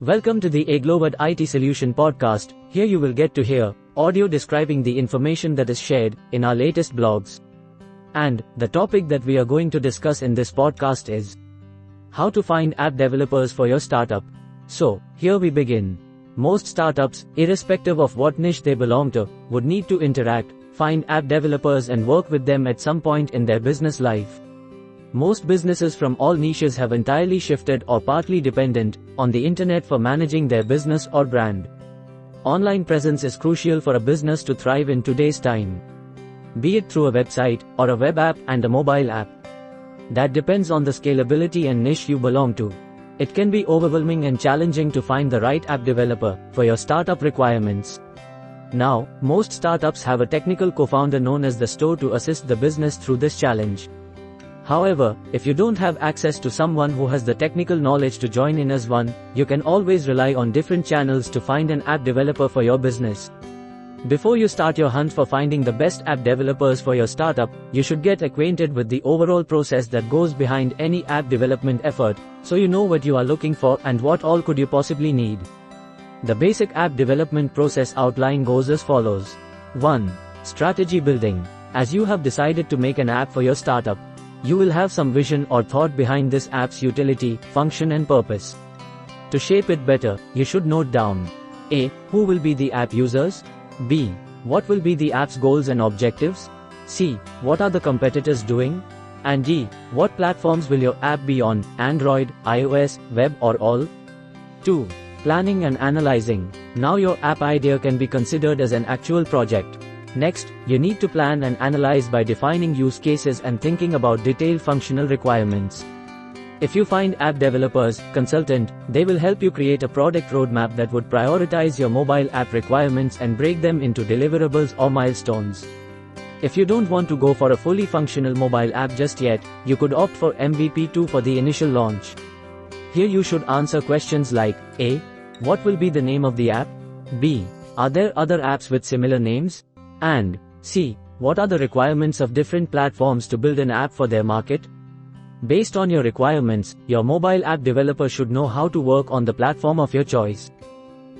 Welcome to the Aglovad IT Solution podcast. Here you will get to hear audio describing the information that is shared in our latest blogs. And the topic that we are going to discuss in this podcast is how to find app developers for your startup. So, here we begin. Most startups, irrespective of what niche they belong to, would need to interact, find app developers and work with them at some point in their business life. Most businesses from all niches have entirely shifted or partly dependent on the internet for managing their business or brand. Online presence is crucial for a business to thrive in today's time. Be it through a website or a web app and a mobile app. That depends on the scalability and niche you belong to. It can be overwhelming and challenging to find the right app developer for your startup requirements. Now, most startups have a technical co-founder known as the store to assist the business through this challenge. However, if you don't have access to someone who has the technical knowledge to join in as one, you can always rely on different channels to find an app developer for your business. Before you start your hunt for finding the best app developers for your startup, you should get acquainted with the overall process that goes behind any app development effort, so you know what you are looking for and what all could you possibly need. The basic app development process outline goes as follows. 1. Strategy building. As you have decided to make an app for your startup, you will have some vision or thought behind this app's utility, function and purpose. To shape it better, you should note down A. Who will be the app users? B. What will be the app's goals and objectives? C. What are the competitors doing? And D. What platforms will your app be on, Android, iOS, web or all? 2. Planning and analyzing. Now your app idea can be considered as an actual project. Next, you need to plan and analyze by defining use cases and thinking about detailed functional requirements. If you find app developers, consultant, they will help you create a product roadmap that would prioritize your mobile app requirements and break them into deliverables or milestones. If you don't want to go for a fully functional mobile app just yet, you could opt for MVP 2 for the initial launch. Here you should answer questions like A. What will be the name of the app? B. Are there other apps with similar names? And C. What are the requirements of different platforms to build an app for their market? Based on your requirements, your mobile app developer should know how to work on the platform of your choice.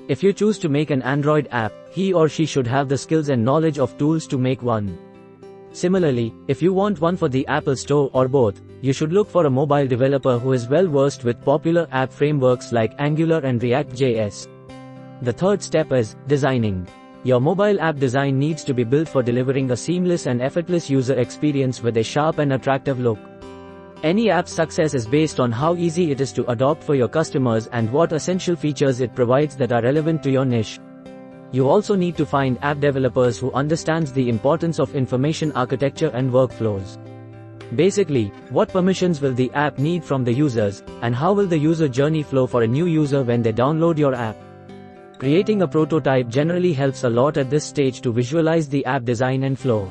If you choose to make an Android app, he or she should have the skills and knowledge of tools to make one. Similarly, if you want one for the Apple Store or both, you should look for a mobile developer who is well versed with popular app frameworks like Angular and React.js. The third step is designing. Your mobile app design needs to be built for delivering a seamless and effortless user experience with a sharp and attractive look. Any app's success is based on how easy it is to adopt for your customers and what essential features it provides that are relevant to your niche. You also need to find app developers who understands the importance of information architecture and workflows. Basically, what permissions will the app need from the users, and how will the user journey flow for a new user when they download your app? Creating a prototype generally helps a lot at this stage to visualize the app design and flow.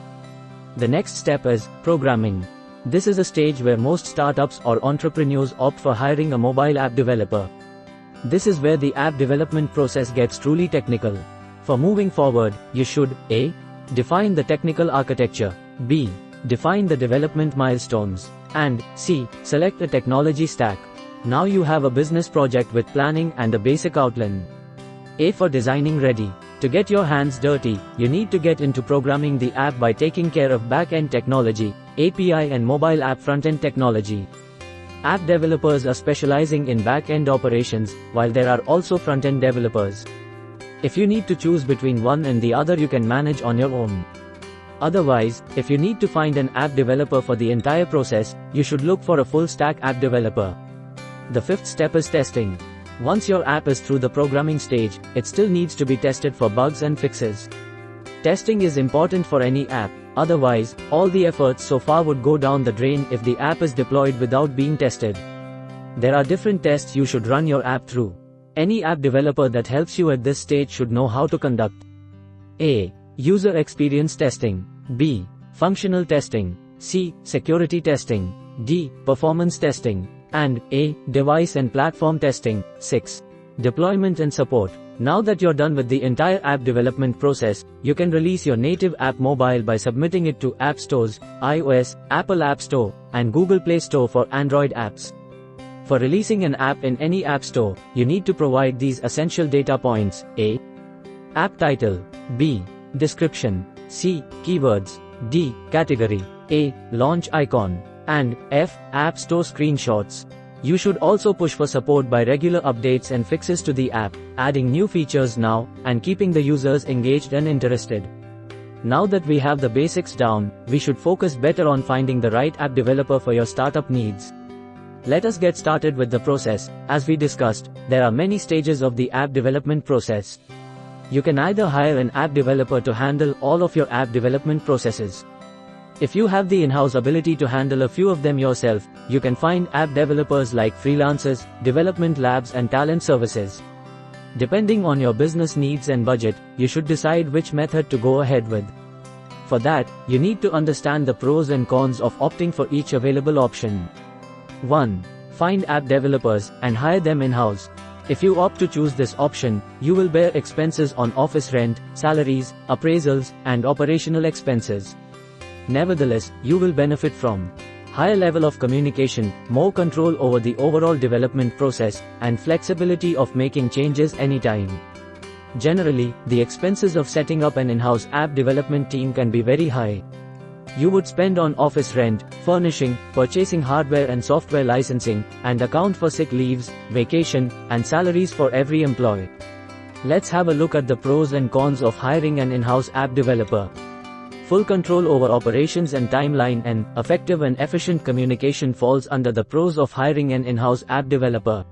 The next step is programming. This is a stage where most startups or entrepreneurs opt for hiring a mobile app developer. This is where the app development process gets truly technical. For moving forward, you should A. Define the technical architecture, B. Define the development milestones, and C. Select a technology stack. Now you have a business project with planning and a basic outline. A for designing ready. To get your hands dirty, you need to get into programming the app by taking care of back-end technology, API and mobile app front-end technology. App developers are specializing in back-end operations, while there are also front-end developers. If you need to choose between one and the other, you can manage on your own. Otherwise, if you need to find an app developer for the entire process, you should look for a full-stack app developer. The fifth step is testing. Once your app is through the programming stage, it still needs to be tested for bugs and fixes. Testing is important for any app, otherwise, all the efforts so far would go down the drain if the app is deployed without being tested. There are different tests you should run your app through. Any app developer that helps you at this stage should know how to conduct A. User experience testing, B. Functional testing, C. Security testing, D. Performance testing, and A. Device and platform testing. 6. Deployment and support. Now that you're done with the entire app development process, you can release your native app mobile by submitting it to App Stores, iOS, Apple App Store, and Google Play Store for Android apps. For releasing an app in any app store, you need to provide these essential data points: A. App title. B. Description. C. Keywords. D. Category. A. Launch icon. And F. App Store screenshots. You should also push for support by regular updates and fixes to the app, adding new features now, and keeping the users engaged and interested. Now that we have the basics down, we should focus better on finding the right app developer for your startup needs. Let us get started with the process. As we discussed, there are many stages of the app development process. You can either hire an app developer to handle all of your app development processes. If you have the in-house ability to handle a few of them yourself, you can find app developers like freelancers, development labs and talent services. Depending on your business needs and budget, you should decide which method to go ahead with. For that, you need to understand the pros and cons of opting for each available option. 1. Find app developers and hire them in-house. If you opt to choose this option, you will bear expenses on office rent, salaries, appraisals, and operational expenses. Nevertheless, you will benefit from higher level of communication, more control over the overall development process, and flexibility of making changes anytime. Generally, the expenses of setting up an in-house app development team can be very high. You would spend on office rent, furnishing, purchasing hardware and software licensing, and account for sick leaves, vacation, and salaries for every employee. Let's have a look at the pros and cons of hiring an in-house app developer. Full control over operations and timeline and effective and efficient communication falls under the pros of hiring an in-house app developer.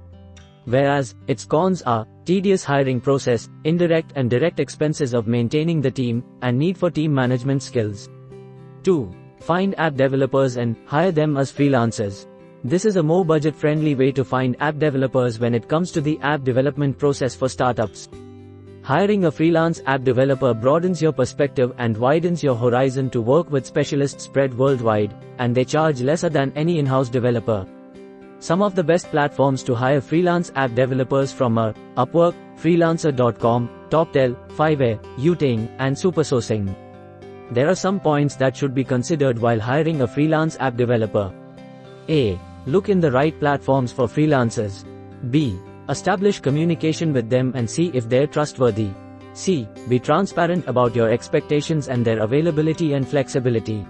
Whereas, its cons are tedious hiring process, indirect and direct expenses of maintaining the team, and need for team management skills. 2. Find app developers and hire them as freelancers. This is a more budget-friendly way to find app developers when it comes to the app development process for startups. Hiring a freelance app developer broadens your perspective and widens your horizon to work with specialists spread worldwide, and they charge lesser than any in-house developer. Some of the best platforms to hire freelance app developers from are Upwork, Freelancer.com, TopTel, Fiverr, Utang, and Supersourcing. There are some points that should be considered while hiring a freelance app developer. A. Look in the right platforms for freelancers. B. Establish communication with them and see if they're trustworthy. C. Be transparent about your expectations and their availability and flexibility.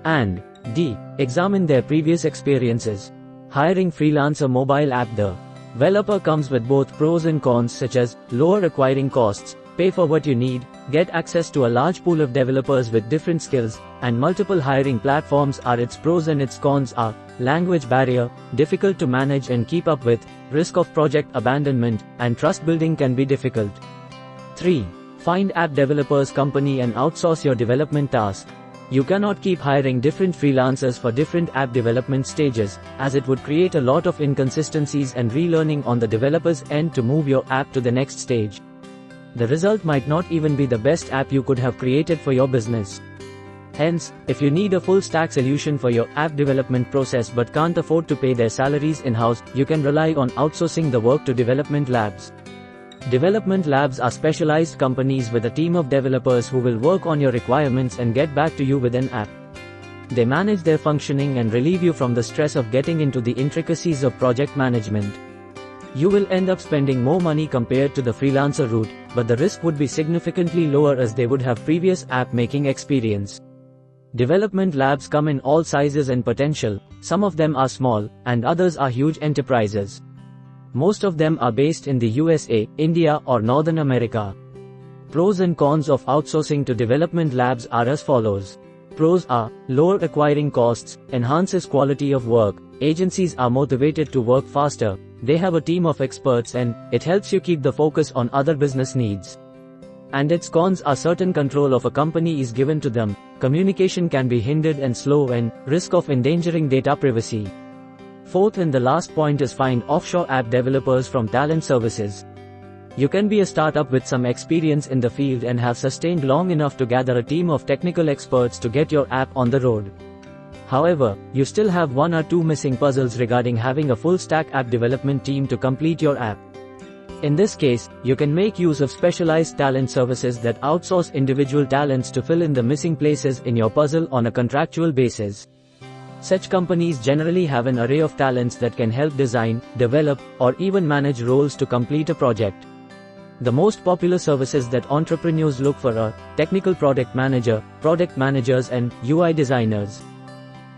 And D. Examine their previous experiences. Hiring freelancer mobile app. The developer comes with both pros and cons, such as lower acquiring costs, pay for what you need, get access to a large pool of developers with different skills, and multiple hiring platforms are its pros, and its cons are language barrier, difficult to manage and keep up with, risk of project abandonment, and trust building can be difficult. 3. Find app developers company and outsource your development task. You cannot keep hiring different freelancers for different app development stages, as it would create a lot of inconsistencies and relearning on the developer's end to move your app to the next stage. The result might not even be the best app you could have created for your business. Hence, if you need a full-stack solution for your app development process but can't afford to pay their salaries in-house, you can rely on outsourcing the work to development labs. Development labs are specialized companies with a team of developers who will work on your requirements and get back to you with an app. They manage their functioning and relieve you from the stress of getting into the intricacies of project management. You will end up spending more money compared to the freelancer route, but the risk would be significantly lower as they would have previous app making experience. Development labs come in all sizes and potential. Some of them are small, and others are huge enterprises. Most of them are based in the USA, India, or Northern America. Pros and cons of outsourcing to development labs are as follows. Pros are lower acquiring costs, enhances quality of work, agencies are motivated to work faster, they have a team of experts, and it helps you keep the focus on other business needs. And its cons are certain control of a company is given to them, communication can be hindered and slow, and risk of endangering data privacy. Fourth and the last point is find offshore app developers from talent services. You can be a startup with some experience in the field and have sustained long enough to gather a team of technical experts to get your app on the road. However, you still have one or two missing puzzles regarding having a full-stack app development team to complete your app. In this case, you can make use of specialized talent services that outsource individual talents to fill in the missing places in your puzzle on a contractual basis. Such companies generally have an array of talents that can help design, develop, or even manage roles to complete a project. The most popular services that entrepreneurs look for are technical product manager, product managers, and UI designers.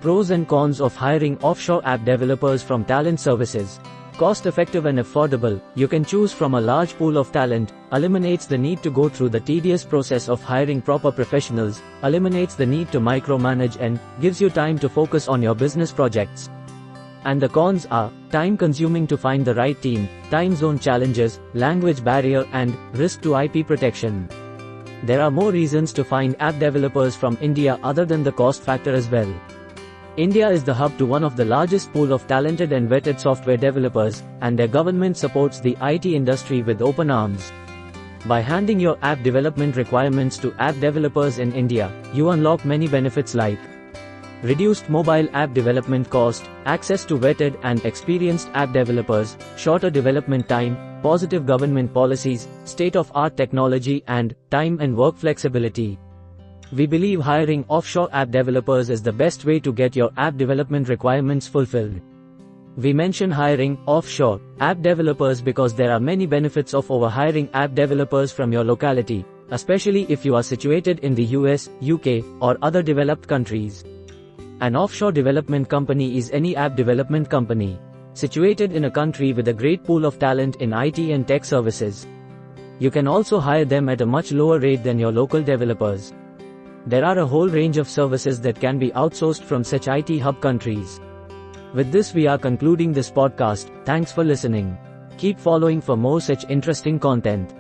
Pros and cons of hiring offshore app developers from talent services. Cost-effective and affordable, you can choose from a large pool of talent, eliminates the need to go through the tedious process of hiring proper professionals, eliminates the need to micromanage, and gives you time to focus on your business projects. And the cons are time-consuming to find the right team, time zone challenges, language barrier, and risk to IP protection. There are more reasons to find app developers from India other than the cost factor as well. India is the hub to one of the largest pool of talented and vetted software developers, and their government supports the IT industry with open arms. By handing your app development requirements to app developers in India, you unlock many benefits like reduced mobile app development cost, access to vetted and experienced app developers, shorter development time, positive government policies, state-of-art technology, and time and work flexibility. We believe hiring offshore app developers is the best way to get your app development requirements fulfilled. We mention hiring offshore app developers because there are many benefits of hiring app developers from your locality, especially if you are situated in the US, UK, or other developed countries. An offshore development company is any app development company situated in a country with a great pool of talent in IT and tech services. You can also hire them at a much lower rate than your local developers. There are a whole range of services that can be outsourced from such IT hub countries. With this, we are concluding this podcast. Thanks for listening. Keep following for more such interesting content.